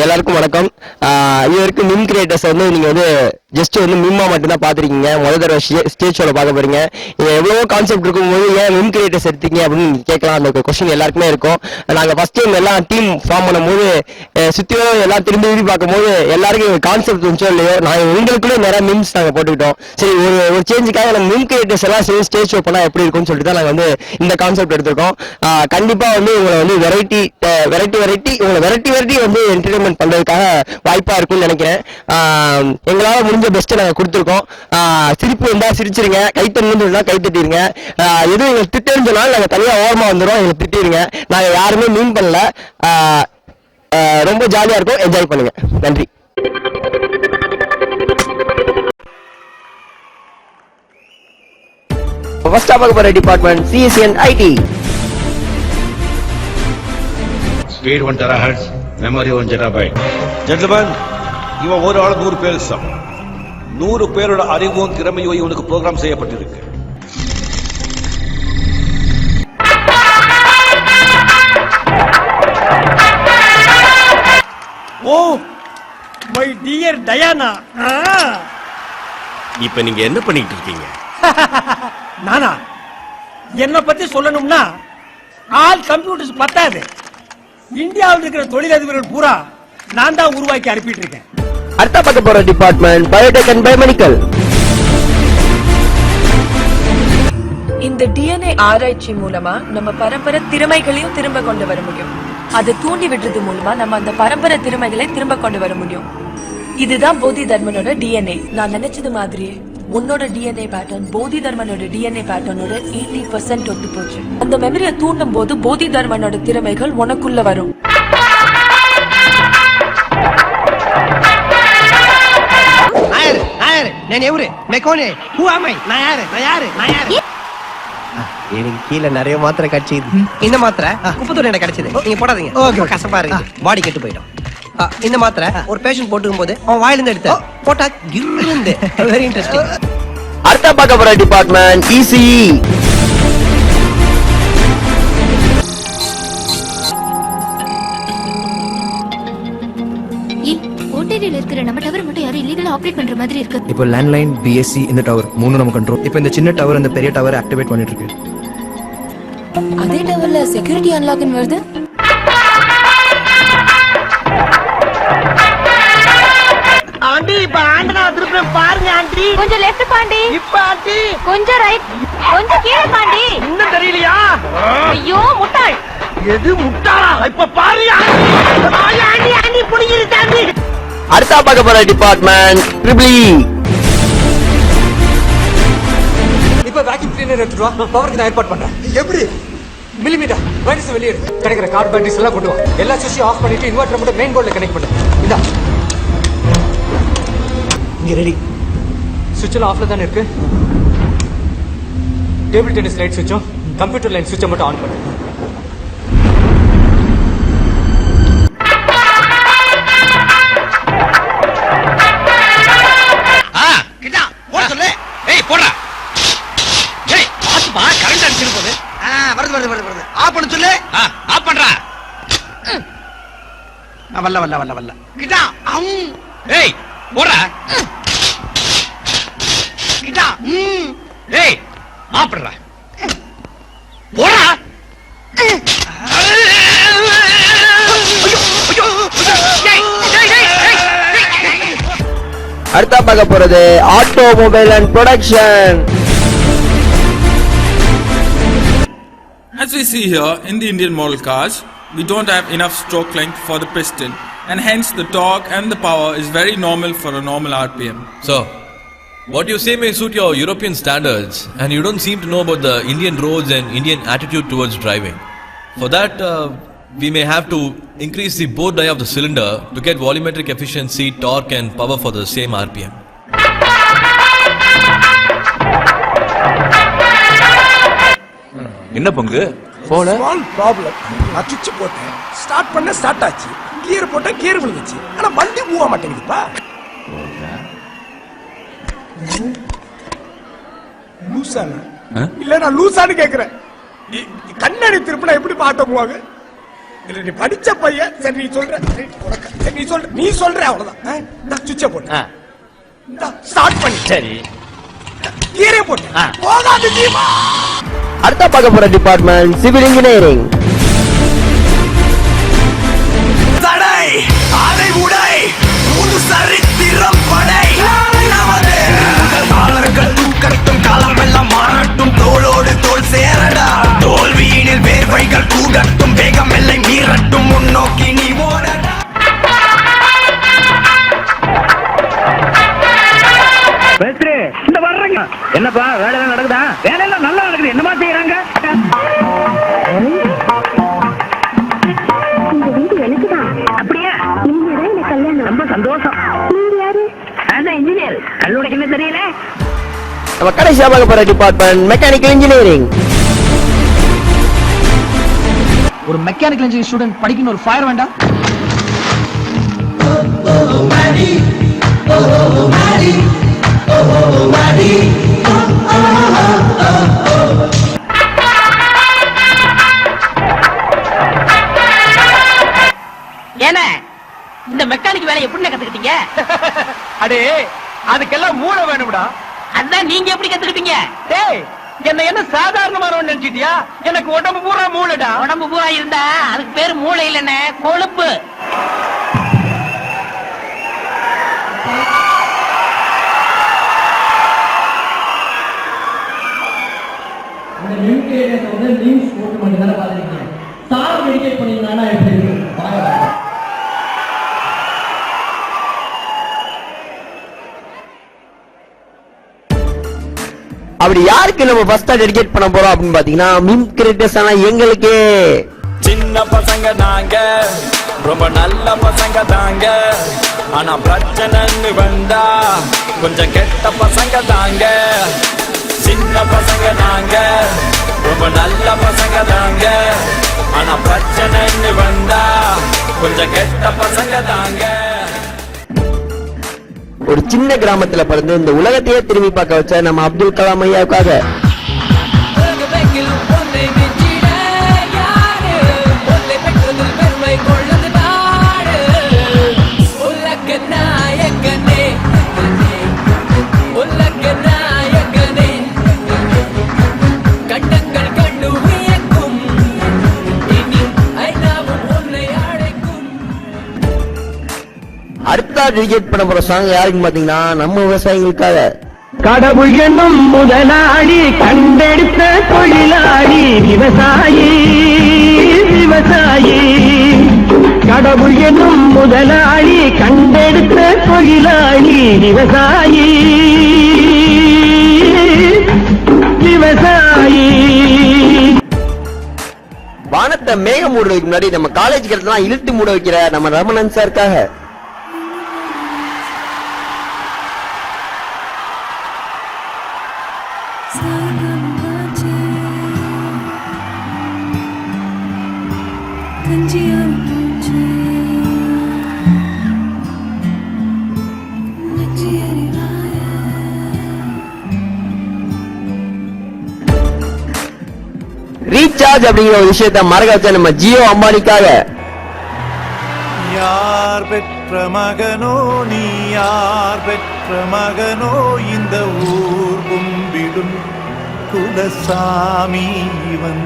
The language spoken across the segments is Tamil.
எல்லாருக்கும் வணக்கம். இது வரைக்கும் மிம் கிரியேட்டர்ஸ் வந்து நீங்க வந்து ஜஸ்ட் வந்து மிம்மா மட்டும் தான் பாத்துருக்கீங்க. முதல் தடவை ஸ்டேஜ் ஷோல பார்க்க போறீங்க. இது எவ்வளவோ கான்செப்ட் இருக்கும்போது ஏன் மிம் கிரியேட்டர்ஸ் எடுத்தீங்க அப்படின்னு நீங்க கேட்கலாம். அந்த கொஸ்டின் எல்லாருக்குமே இருக்கும். நாங்க ஃபர்ஸ்ட் டைம் எல்லாம் டீம் ஃபார்ம் பண்ணும்போது சுத்தி எல்லாம் திரும்பி பார்க்கும்போது எல்லாருக்கும் கான்செப்ட் இருந்துச்சோ இல்லையோ, நாங்க எங்களுக்குள்ளே நிறைய மிம்ஸ் நாங்க போட்டுக்கிட்டோம். சரி, ஒரு சேஞ்சுக்காக நம்ம மிம் கிரியேட்டர்ஸ் எல்லாம் சரி ஸ்டேஜ் ஷோ பண்ணா எப்படி இருக்கும்னு சொல்லிட்டு தான் நாங்க வந்து இந்த கான்செப்ட் எடுத்திருக்கோம். கண்டிப்பா வந்து உங்களை வந்து வெரைட்டி உங்களை வெரைட்டி வந்து என்டர்டைன்மெண்ட் பண்றதுக்காக வாய்ப்பா இருக்கும்னு நினைக்கிறேன். எங்களால முடிஞ்ச பெஸ்ட்டை நாங்க கொடுத்துருக்கோம். சிரிப்பு வந்தா சிரிச்சிருங்க, கைத்தட்டா கைத்தட்டிருங்க. எதுவும் எங்களுக்கு திட்டன்னு சொன்னாலும் நாங்க தனியா ஓரமா வந்துடும், எங்களுக்கு திட்டிருங்க. நாங்க யாருமே மீன் பண்ணல. ரொம்ப ஜாலியா இருக்கும், என்ஜாய் பண்ணுங்க. நன்றி. ஃபர்ஸ்ட் பார்க்க போற department CSC and IT. Speed 1 terahertz, memory 1 terabyte. Gentlemen, இவன் ஒரு ஆள் 100 பேர் சம். 100 பேரோட அறிவும் திறமையும் இவனுக்கு ப்ரோக்ராம் செய்யப்பட்டிருக்கு. Oh my dear Diana. இப்ப நீங்க என்ன பண்ணிட்டு இருக்கீங்க? நானா என்ன பத்தி சொல்லணும்னா ஆல் கம்ப்யூட்டர்ஸ் பத்தாது. இந்தியாவில் இருக்கிற தொழிலதிபர்கள் பூரா நான் தான் உருவாக்கி அனுப்பிட்டு இருக்கேன். அடுத்த பார்க்க போற டிபார்ட்மெண்ட் பயோடெக் அண்ட் பயோமெடிக்கல். இந்த டிஎன்ஏ ஆராய்ச்சி மூலமா நம்ம பரம்பரை திறமைகளையும் திரும்ப கொண்டு வர முடியும். அதை தூண்டி விடுறது மூலமா நம்ம அந்த பரம்பரை திறமைகளை திரும்ப கொண்டு வர முடியும். இதுதான் போதி தர்மனோட டிஎன்ஏ. நான் நினைச்சது மாதிரியே உன்னோட டிஎன்ஏ பேட்டர்ன் போதி தர்மனோட டிஎன்ஏ பேட்டர்னோட 80% ஒத்து போச்சு. அந்த மெமரியை தூண்டும் போது போதி தர்மனோட திறமைகள் உனக்குள்ள வரும். எனக்கு கீழே நிறைய மாத்திரை கிடைச்சது. இந்த மாத்திரை 30 எனக்கு கிடைச்சது. நீங்க போடாதீங்க, கசப்பா இருக்கு, பாடி கெட்டு போயிடும். இந்த மாத்திரை ஒரு பேஷண்ட் போட்டுக்கும் போது அவன் வாயிலிருந்து எடுத்து போட்டா கிருந்து. Very interesting. அடுத்த பார்க்க போற டிபார்ட்மெண்ட் இசிஇ. ஓட்டேரியில இருக்கிற நம்ம டவர் மட்டும் யாரும் இல்லீகலா ஆபரேட் பண்ற மாதிரி இருக்கு. இப்போ லேண்ட்லைன், பிஎஸ்சி, இந்த டவர் மூணு நம்ம கண்ட்ரோல். இப்போ இந்த சின்ன டவர் அந்த பெரிய டவர் ஆக்டிவேட் பண்ணிட்டு இருக்கு. அதே டவர்ல செக்யூரிட்டி அன்லாக்னு வருது. ஆண்டி இப்ப ஆண்டனா திருப்பி பாருங்க ஆண்டி. கொஞ்சம் லெஃப்ட் பாண்டி. இப்ப ஆண்டி கொஞ்சம் ரைட். கொஞ்சம் கீழே பாண்டி. இன்னும் தெரியலையா? ஐயோ முட்டாள். எது முட்டாளா? இப்ப பாருங்க ஆண்டி. ஆண்டி புடிங்கிருச்சாண்டி. அடுத்த பார்க்க போற டிபார்ட்மெண்ட் ட்ரிபிள் இ. இப்ப வேக்யூம் கிளீனர் எடுத்துட்டு வா, பவருக்கு நான் ஏற்பாடு பண்றேன். எப்படி? மில்லிமீட்டர் வைரஸ் வெளியே கிடைக்கிற கார் பேட்டரிஸ் எல்லாம் கொண்டு வா. எல்லா சுவிட்சையும் ஆஃப் பண்ணிட்டு இன்வெர்டர் மட்டும் மெயின் போர்ட்ல கனெக்ட் பண்ணு. இதா இங்க ரெடி. சுவிட்ச் எல்லாம் ஆஃப்ல தானே இருக்கு. டேபிள் டென்னிஸ் லைட் சுவிட்சும் கம்ப்யூட்டர் லைன் சுவிட்சை மட்டும் ஆன் பண்ணு. அடுத்த பார்க்க போறது automobile and production. As we see here in the Indian model cars, we don't have enough stroke length for the piston, and hence the torque and the power is very normal for a normal RPM. So, what you say may suit your European standards, and you don't seem to know about the Indian roads and Indian attitude towards driving. For that, we may have to increase the bore die of the cylinder to get volumetric efficiency, torque and power for the same RPM. என்ன பங்கு போல ஸ்மால் ப்ராப்ளம். நான் சுவிட்ச் போட்டேன், ஸ்டார்ட் பண்ண ஸ்டார்ட் ஆச்சு. கியர் போட்டா கியர் விழுந்துச்சு. ஆனா வண்டி மூவ மாட்டேங்குதுப்பா. லூசானா? இல்ல நான் லூசான்னு கேக்குறேன். கண்ணாடி திருப்பினா எப்படி பாட்ட போவாங்க? இல்ல நீ படிச்ச பையன். சரி நீ சொல்ற. நீ சொல்ற அவ்வளவுதான். நான் சுவிட்ச போட்டு ஸ்டார்ட் பண்ணி சரி கீரை போட்டு போகாது ஜீவா. அடுத்த பார்க்க போற டிபார்ட்மெண்ட் சிவில் இன்ஜினியரிங். தடை அதை உடை புது சரித்திரம் படை நமது முதல்வர்கள் தூக்கட்டும் காலம் எல்லாம் மாறட்டும் தோளோடு தோள் சேரடா தோல்வியினில் வேர்வைகள் கூடட்டும் வேகம் எல்லை மீறட்டும் முன்னோக்கி நீ ஓடடா. இந்த வர்றங்க என்னப்பா வேலை நடக்குதா? வேலையெல்லாம் நல்லா நடக்குது. என்னமா செய்யறாங்க? இந்த வீடு எனக்குதான். அப்படியா? இனிமேதான் எனக்கு கல்யாணம். ரொம்ப சந்தோஷம். நீங்க யாரு? இன்ஜினியர். கல்லூரிக்கு என்ன தெரியல? நம்ம கடைசியா பார்க்க போற டிபார்ட்மெண்ட் மெக்கானிக்கல் இன்ஜினியரிங். ஒரு மெக்கானிக்கல் இன்ஜினியரிங் ஸ்டூடெண்ட் படிக்கணும் ஒரு ஃபயர் வேண்டாம்? ஏன்னா இந்த மெக்கானிக் வேலை எப்படி கத்துக்கிட்டீங்க? அடே அதுக்கெல்லாம் மூளை வேணும்டா. அதான் நீங்க எப்படி கத்துக்கிட்டீங்க? டேய் என்ன சாதாரணமானவன் நினைச்சிட்டியா? எனக்கு உடம்பு பூரா மூளைடா. உடம்பு பூரா இருந்தா அதுக்கு பேரு மூளை இல்லைன்னு கொழுப்பு. அப்படி யாருக்கு நம்ம ஃபர்ஸ்டா டெடிகேட் பண்ண போறோம் அப்படின்னு பாத்தீங்கன்னா மீம் கிரியேட்டர்ஸ் ஆனா எங்களுக்கு. சின்ன பசங்க நாங்க ரொம்ப நல்ல பசங்க தாங்க, ஆனா பிரச்சனைன்னு வந்தா கொஞ்சம் கெட்ட பசங்க தாங்க. சின்ன பசங்க நாங்க ரொம்ப நல்ல பசங்க தாங்க, ஆனா பிரச்சனைன்னு வந்தா கொஞ்சம் கெட்ட பசங்க தாங்க. ஒரு சின்ன கிராமத்துல பிறந்து இந்த உலகத்தையே திரும்பி பார்க்க வச்ச நம்ம அப்துல் கலாம் ஐயாவுக்காக. அடுத்த டெடிகேட் பண்ண போற சாங் யாருக்குன்னு பாத்தீங்கன்னா நம்ம விவசாயிகளுக்காக. கடவுள் என்னும் முதலாளி கண்டெடுத்த தொழிலாளி விவசாயி விவசாயி. கடவுள் என்னும் முதலாளி கண்டெடுத்த தொழிலாளி விவசாயி விவசாயி. வானத்தை மேகம் மூடுறதுக்கு முன்னாடி நம்ம காலேஜ் கிடத்தெல்லாம் இழுத்து மூட வைக்கிற நம்ம ரமணன் சாருக்காக. ரீசார்ஜ் அப்படிங்கிற ஒரு விஷயத்தை மறக்க வச்ச நம்ம ஜியோ அம்பானிக்காக. யார் பெற்ற மகனோ நீ யார் பெற்ற மகனோ இந்த ஊர் கும்பிடும் குலசாமி இவன்.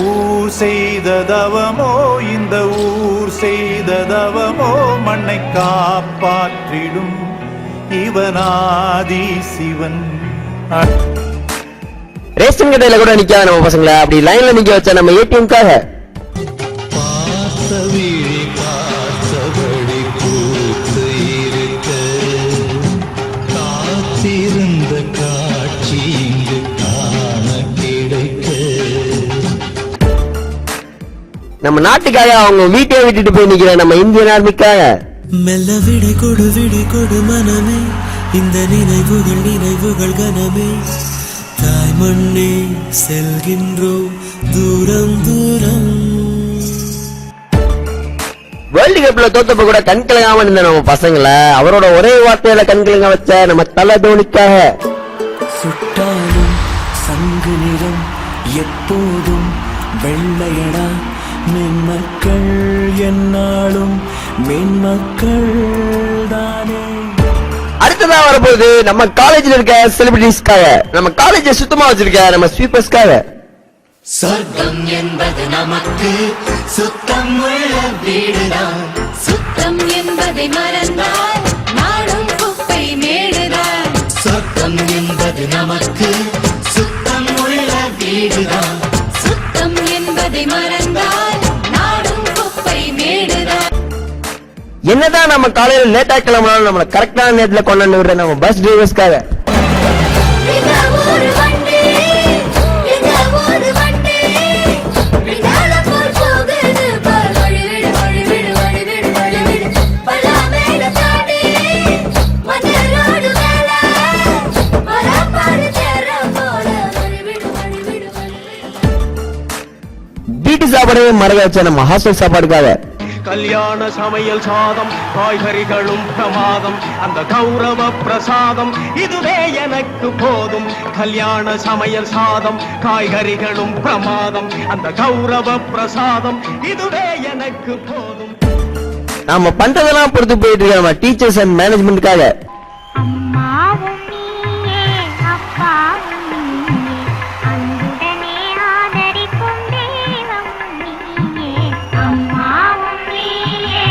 ஊர் செய்த தவமோ இந்த ஊர் செய்த தவமோ மண்ணை காப்பாற்றிடும் இவனாதி சிவன். ரேஷன் கடையில கூட நிக்காத நம்ம பசங்களை அப்படி லைன்ல நிக்க வச்ச நம்ம ஏடிஎம்காக. பார்த்தபடி பூத்து இருக்க காத்திருந்த காட்சி இங்கு காண கிடைக்க. நம்ம நாட்டுக்காக அவங்க வீட்டையே விட்டுட்டு போய் நிக்கிற நம்ம இந்தியன் ஆர்மிக்காக. மெல்ல விடை கொடு மனமே இந்த நினைவுகள் கனமே. தாய் மண்ணே செல்கின்றோம் தூரம் தூரம். வேர்ல்டு கப்ல தோத்தப்ப கூட கண் கலங்காம இருந்த நம்ம பசங்களை அவரோட ஒரே வார்த்தையில கண் கலங்க வச்ச நம்ம தல தோனிக்காக. சுட்டாலும் சங்கு நிறம் எப்போதும் வெள்ளையடா மென்மக்கள் என்னாலும் மேன்மக்கள் தானே. அடுத்ததா வரப்போகுது நம்ம காலேஜ்ல இருக்க செலிபிரிட்டிஸ்க்காக, நம்ம காலேஜை சுத்தமா வச்சிருக்க நம்ம ஸ்வீப்பர்ஸ்க்காக. சொர்க்கம் என்பது நமக்கு சுத்தம் உள்ள வீடுதான். சுத்தம் என்பதை மறந்தால் நாடும் குப்பை மேடுதான். சொர்க்கம் என்பது நமக்கு சுத்தம் உள்ள வீடுதான். சுத்தம் என்பதை மறந்தால் நாடும் குப்பை மேடுதான். என்னதான் நம்ம காலையில லேட்டா கிளம்பினாலும் நம்மள கரெக்டான நேரத்துல கொண்டாந்து விடுற நம்ம பஸ் டிரைவர்ஸ்க்காக. இந்த ஊரு வண்டி, இந்த ஊரு வண்டி, பின்னால போல் போகுது பார். வழிவிடு, வழிவிடு, வழிவிடு, வழிவிடு, பல்லாமேல தாண்டி, மஞ்சளோடு மேல, மரப்பாடு சேர போல. வழிவிடு, வழிவிடு, வழிவிடு. வீட்டு சாப்பாடே மறக்க வச்ச நம்ம ஹாஸ்டல் சாப்பாடுக்காக. கல்யாண சமையல் சாதம் காய்கறிகளும் பிரமாதம் அந்த கௌரவ பிரசாதம் இதுவே எனக்கு போதும். கல்யாண சமையல் சாதம் காய்கறிகளும் பிரமாதம் அந்த கௌரவ பிரசாதம் இதுவே எனக்கு போதும். நாம பண்றதெல்லாம் பொறுத்து போயிட்டு இருக்க நம்ம டீச்சர்ஸ் அண்ட் மேனேஜ்மெண்ட்டுக்காக. அம்மாவும் நீயே, அப்பாவும் நீயே, அன்புடனே ஆதரிக்கும் தெய்வம் நீயே. அம்மாவும் நீயே,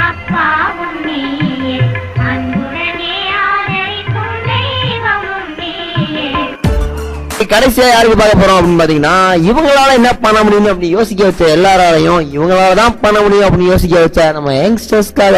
அப்பாவும் நீயே, அன்புடனே ஆதரிக்கும் தெய்வம் நீயே. கடைசியா யாருக்கு பார்க்க போறோம் அப்படின்னு பாத்தீங்கன்னா, இவங்களால என்ன பண்ண முடியும் அப்படின்னு யோசிக்க வச்ச எல்லாராலையும் இவங்களால தான் பண்ண முடியும் அப்படின்னு யோசிக்க வச்ச நம்ம யங்ஸ்டர்ஸ்க்காக.